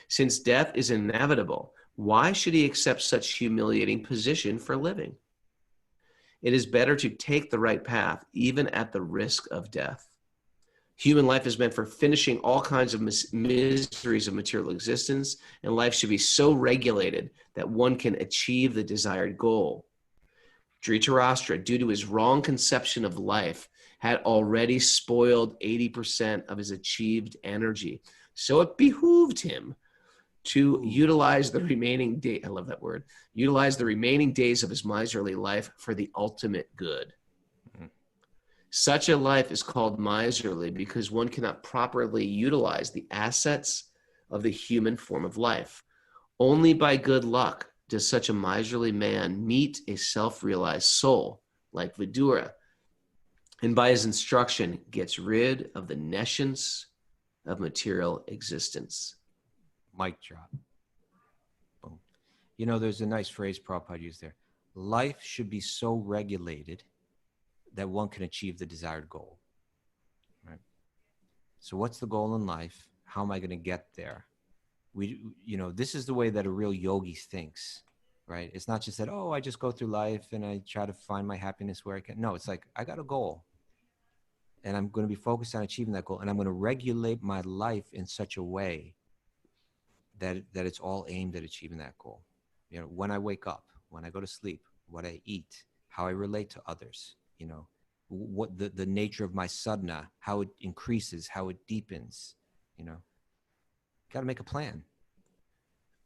Since death is inevitable, why should he accept such humiliating position for living? It is better to take the right path, even at the risk of death. Human life is meant for finishing all kinds of miseries of material existence, and life should be so regulated that one can achieve the desired goal. Dhritarastra, due to his wrong conception of life, had already spoiled 80% of his achieved energy. So it behooved him to utilize the remaining I love that word, utilize the remaining days of his miserly life for the ultimate good. Such a life is called miserly because one cannot properly utilize the assets of the human form of life. Only by good luck does such a miserly man meet a self-realized soul like Vidura, and by his instruction gets rid of the nescience of material existence. Mic drop. Boom. There's a nice phrase Prabhupada used there. Life should be so regulated that one can achieve the desired goal. Right? So what's the goal in life? How am I going to get there? This is the way that a real yogi thinks, right? It's not just that, I just go through life and I try to find my happiness where I can. No, it's like, I got a goal and I'm going to be focused on achieving that goal. And I'm going to regulate my life in such a way that it's all aimed at achieving that goal. You know, when I wake up, when I go to sleep, what I eat, how I relate to others, you know, what the nature of my sadhana, how it increases, how it deepens, you know, got to make a plan.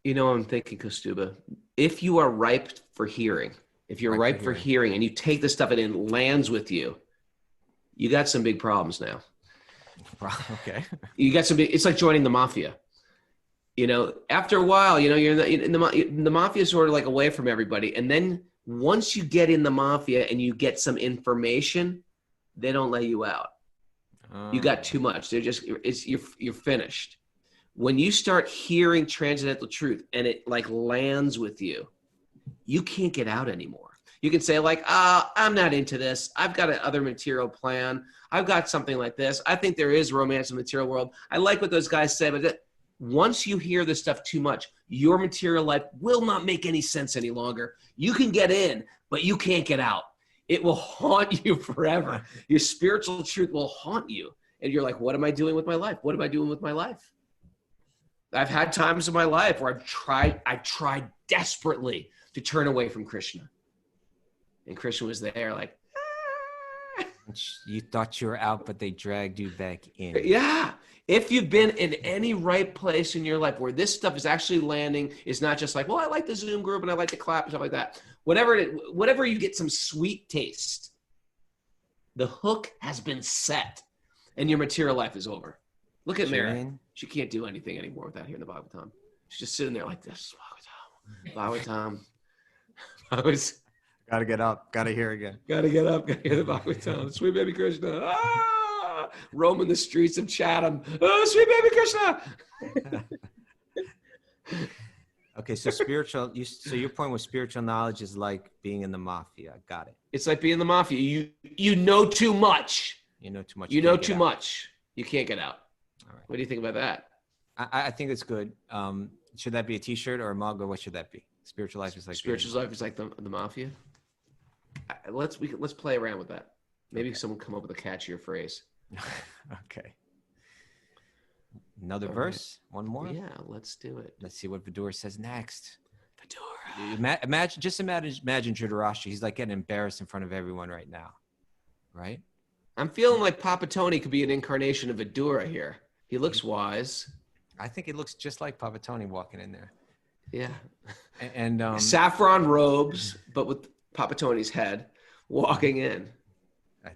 You know, I'm thinking, Kaustubha, if you are ripe for hearing, if you're ripe for hearing and you take this stuff and it lands with you, you got some big problems now. Okay. You got some big, it's like joining the mafia. You know, after a while, you know, you're in the mafia is sort of like away from everybody. And then once you get in the mafia and you get some information, they don't let you out. You got too much. They're just, you're finished. When you start hearing transcendental truth and it like lands with you, you can't get out anymore. You can say like, I'm not into this. I've got another material plan. I've got something like this. I think there is romance in the material world. I like what those guys say, but once you hear this stuff too much, your material life will not make any sense any longer. You can get in, but you can't get out. It will haunt you forever. Your spiritual truth will haunt you. And you're like, what am I doing with my life? What am I doing with my life? I've had times in my life where I tried desperately to turn away from Krishna. And Krishna was there like, You thought you were out, but they dragged you back in. Yeah. If you've been in any right place in your life where this stuff is actually landing, it's not just like, well, I like the Zoom group and I like to clap and stuff like that. Whatever you get some sweet taste, the hook has been set and your material life is over. Look at Mary. She can't do anything anymore without hearing the Bhagavatam. She's just sitting there like this. Bhagavatam. Gotta get up. Gotta hear again. Gotta get up. Gotta hear the Bhagavatam. Sweet baby Krishna. Roaming the streets of Chatham. Oh, sweet baby Krishna. Okay, so so your point was spiritual knowledge is like being in the mafia. Got it. It's like being in the mafia. You know too much. You know too much. You know too much. You can't get out. All right. What do you think about that? I think it's good. Should that be a T-shirt or a mug, or what should that be? Spiritual life is like the mafia. Let's play around with that. Maybe someone come up with a catchier phrase. Okay. Another verse? One more? Yeah, let's do it. Let's see what Vidura says next. Vidura. Imagine Dhritarastra. He's like getting embarrassed in front of everyone right now. Right? I'm feeling like Papa Tony could be an incarnation of Vidura here. He looks wise. I think it looks just like Papa Tony walking in there. Yeah. And saffron robes, but with Papa Tony's head walking in.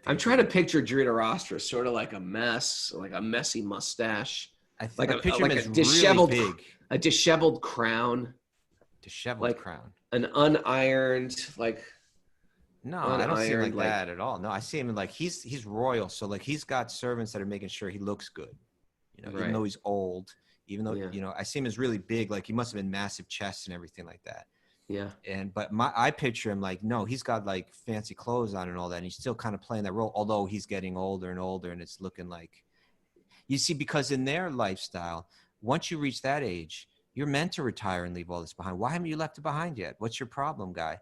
I'm trying to picture Dhritarastra sort of like a mess, like a messy mustache. I picture him as disheveled, really big. A disheveled crown. Disheveled crown. An unironed, like. No, I don't see him like that at all. No, I see him like he's royal. So like he's got servants that are making sure he looks good. You know, right. Even though he's old, even though, you know, I see him as really big, like he must have been massive chest and everything like that. Yeah. But I picture him like, no, he's got like fancy clothes on and all that. And he's still kind of playing that role, although he's getting older and older, and it's looking like, you see, because in their lifestyle, once you reach that age, you're meant to retire and leave all this behind. Why haven't you left it behind yet? What's your problem, guy?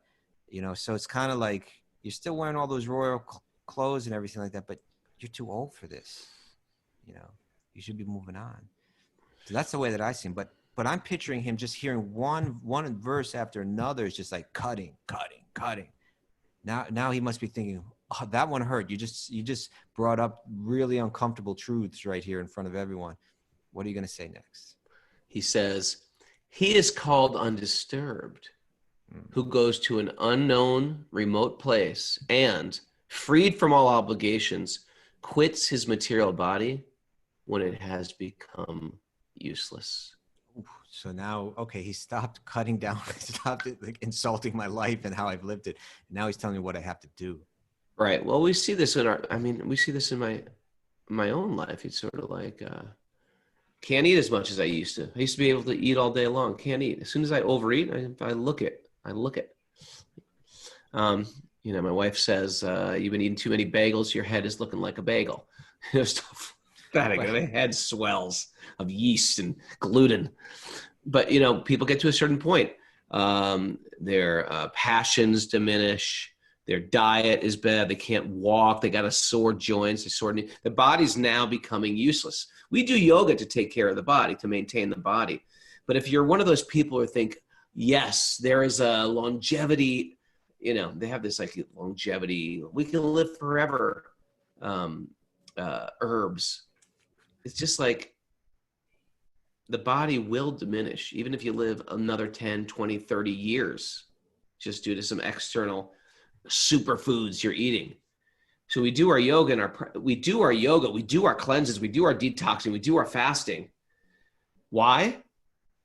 You know, so it's kind of like you're still wearing all those royal clothes and everything like that, but you're too old for this. You know, you should be moving on. So that's the way that I see him. But I'm picturing him just hearing one verse after another is just like cutting. Now he must be thinking, oh, that one hurt. You just brought up really uncomfortable truths right here in front of everyone. What are you going to say next? He says, he is called undisturbed, who goes to an unknown remote place and, freed from all obligations, quits his material body when it has become useless. So now, okay, he stopped cutting down, stopped like insulting my life and how I've lived it. Now he's telling me what I have to do. Right. Well, we see this we see this in my own life. It's sort of like, can't eat as much as I used to. I used to be able to eat all day long. Can't eat. As soon as I overeat, I look it. You know, my wife says, you've been eating too many bagels. Your head is looking like a bagel. Stuff like that. The head swells of yeast and gluten. But, you know, people get to a certain point. Their passions diminish. Their diet is bad. They can't walk. They got a sore joints. The body's now becoming useless. We do yoga to take care of the body, to maintain the body. But if you're one of those people who think, yes, there is a longevity, you know, they have this like longevity, we can live forever, herbs. It's just like the body will diminish, even if you live another 10, 20, 30 years, just due to some external superfoods you're eating. So we do our yoga and we do our cleanses, we do our detoxing, we do our fasting. Why?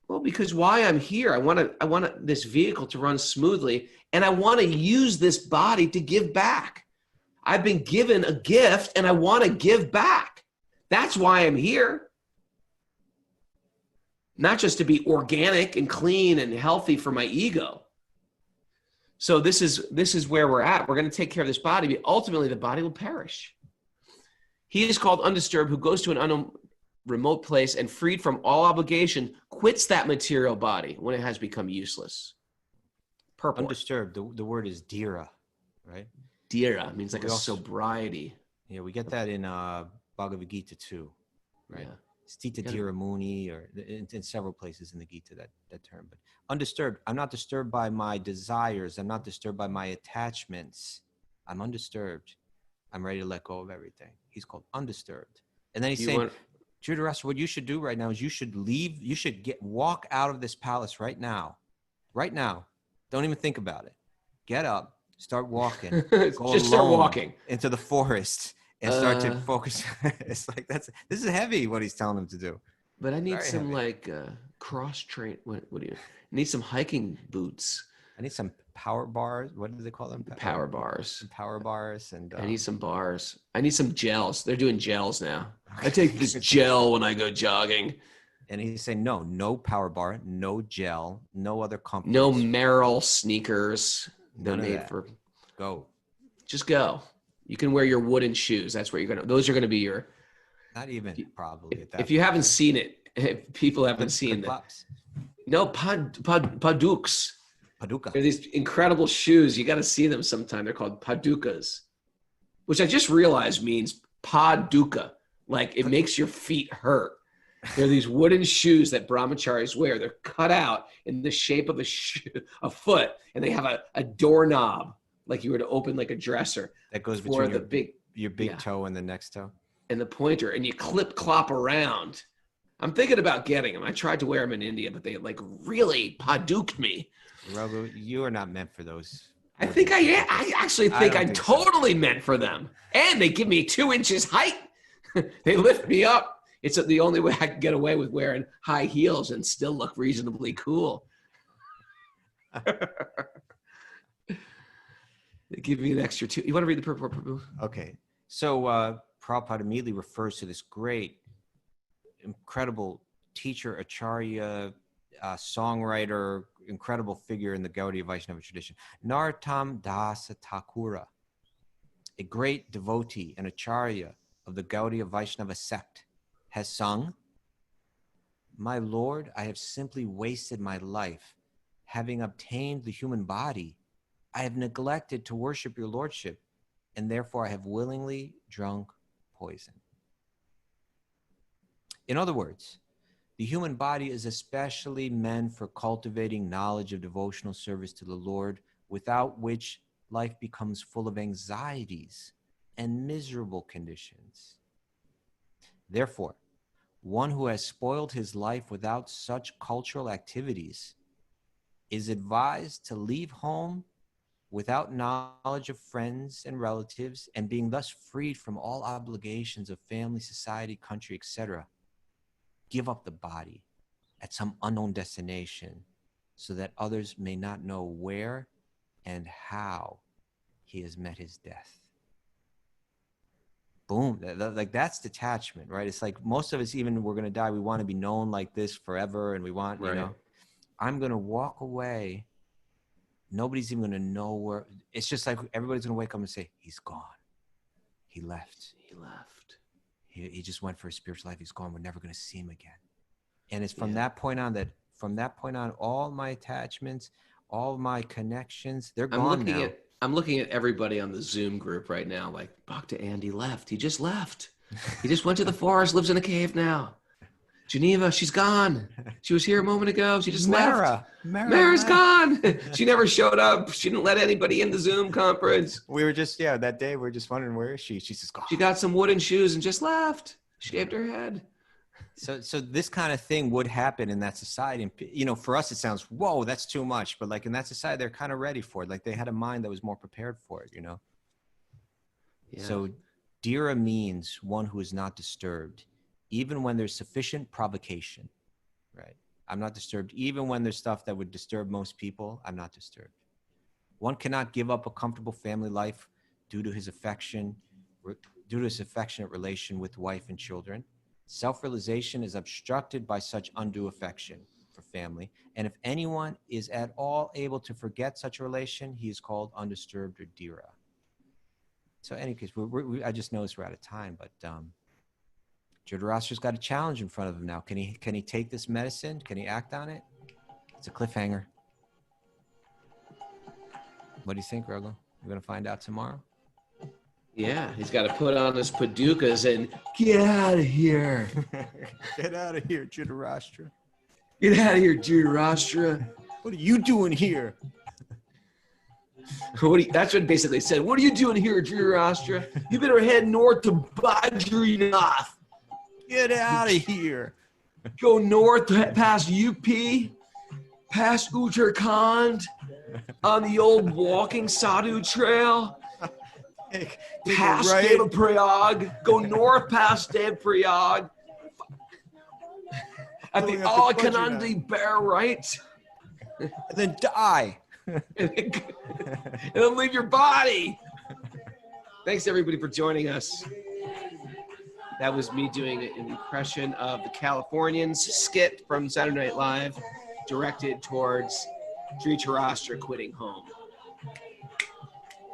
Well, because why I'm here, I want this vehicle to run smoothly, and I want to use this body to give back. I've been given a gift and I want to give back. That's why I'm here. Not just to be organic and clean and healthy for my ego. So this is where we're at. We're going to take care of this body, but ultimately the body will perish. He is called undisturbed, who goes to an unknown remote place and freed from all obligation, quits that material body when it has become useless. Purport. Undisturbed, the word is dhira, right? Dhira means like sobriety. Yeah, we get that in Bhagavad Gita too, right? Yeah. Stita dhira muni, or in several places in the Gita, that term. But undisturbed, I'm not disturbed by my desires. I'm not disturbed by my attachments. I'm undisturbed. I'm ready to let go of everything. He's called undisturbed. And then he's saying, Dhritarastra, what you should do right now is you should leave, you should walk out of this palace right now. Right now. Don't even think about it. Get up, start walking. Just start walking into the forest and start to focus. It's like, this is heavy what he's telling him to do. But I need Very some heavy. like cross train. What do you need? Some hiking boots. I need some power bars. What do they call them? Power bars. Some power bars. And I need some bars. I need some gels. They're doing gels now. I take this gel when I go jogging. And he's saying, no power bar, no gel, no other company. No Merrill sneakers. None of made that. for. Go. Just go. You can wear your wooden shoes. That's where those are going to be your. Not even probably. At that if you haven't point. seen it, if people haven't seen that. No, paduks. Paduka. They're these incredible shoes. You got to see them sometime. They're called padukas, which I just realized means paduka. Like it makes your feet hurt. They're these wooden shoes that brahmacharis wear. They're cut out in the shape of a foot, and they have a doorknob, like you were to open like a dresser. That goes for between your big toe and the next toe. And the pointer, and you clop around. I'm thinking about getting them. I tried to wear them in India, but they like really paduked me. Raghu, you are not meant for those. I think I am. I actually think I'm totally meant for them. And they give me 2 inches height. They lift me up. It's the only way I can get away with wearing high heels and still look reasonably cool. They give me an extra 2. You want to read the purport? Okay. So Prabhupada immediately refers to this great, incredible teacher, acharya, songwriter, incredible figure in the Gaudiya Vaishnava tradition, Narottam Dasa Thakura, a great devotee and acharya of the Gaudiya Vaishnava sect, has sung, "My Lord, I have simply wasted my life. Having obtained the human body, I have neglected to worship your lordship, and therefore I have willingly drunk poison." In other words, the human body is especially meant for cultivating knowledge of devotional service to the Lord, without which life becomes full of anxieties and miserable conditions. Therefore, one who has spoiled his life without such cultural activities is advised to leave home without knowledge of friends and relatives, and being thus freed from all obligations of family, society, country, etc., give up the body at some unknown destination so that others may not know where and how he has met his death. Boom. Like that's detachment, right? It's like most of us, even we're going to die, we want to be known like this forever, and we want, right. You know, I'm going to walk away. Nobody's even going to know where. It's just like everybody's going to wake up and say, he's gone. He left. He left. He just went for his spiritual life. He's gone. We're never going to see him again. And it's from that point on, all my attachments, all my connections, they're gone now. I'm looking at everybody on the Zoom group right now, like, Bhakti Andy left. He just left. He just went to the forest, lives in a cave now. Geneva, she's gone. She was here a moment ago. She just left. Mara's left. gone. She never showed up. She didn't let anybody in the Zoom conference. We were just, that day, we were just wondering, where is she? She's just gone. She got some wooden shoes and just left. Shaved her head. So this kind of thing would happen in that society. And, you know, for us, it sounds, whoa, that's too much. But like in that society, they're kind of ready for it. Like they had a mind that was more prepared for it, you know? Yeah. So Dhira means one who is not disturbed, even when there's sufficient provocation, right? I'm not disturbed. Even when there's stuff that would disturb most people, I'm not disturbed. One cannot give up a comfortable family life due to his affectionate relation with wife and children. Self-realization is obstructed by such undue affection for family. And if anyone is at all able to forget such a relation, he is called undisturbed or Dhira. So in any case, I just noticed we're out of time, but Dhritarashtra's got a challenge in front of him now. Can he take this medicine? Can he act on it? It's a cliffhanger. What do you think, Raghu? We're going to find out tomorrow? Yeah, he's got to put on his padukas and get out of here. Get out of here, Dhritarashtra. Get out of here, Dhritarashtra. What are you doing here? That's what basically said. What are you doing here, Dhritarashtra? You better head north to Badrinath. Get out of here. Go north past UP, past Uttarakhand, on the old walking Sadhu trail, past right. Devaprayag, go north past Devaprayag, at the Alakanandi Bear right, And then die. and then leave your body. Thanks everybody for joining us. That was me doing an impression of the Californians skit from Saturday Night Live, directed towards Dhritarashtra quitting home.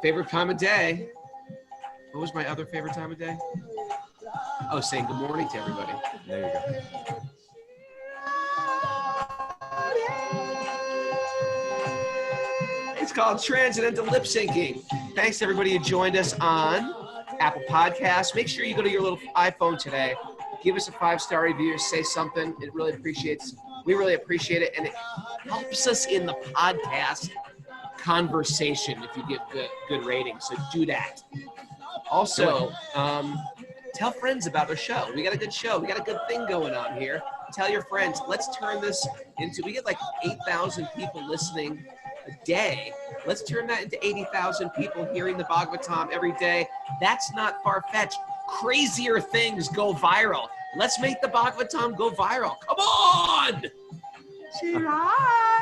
Favorite time of day? What was my other favorite time of day? Oh, saying good morning to everybody. There you go. It's called Transcendental Lip Syncing. Thanks to everybody who joined us on Apple Podcasts. Make sure you go to your little iPhone today. Give us a 5-star review. Say something. We really appreciate it, and it helps us in the podcast conversation if you give good ratings. So do that. Also, tell friends about our show. We got a good show. We got a good thing going on here. Tell your friends. Let's turn this into. We get like 8,000 people listening a day. Let's turn that into 80,000 people hearing the Bhagavatam every day. That's not far-fetched. Crazier things go viral. Let's make the Bhagavatam go viral. Come on! Shirai!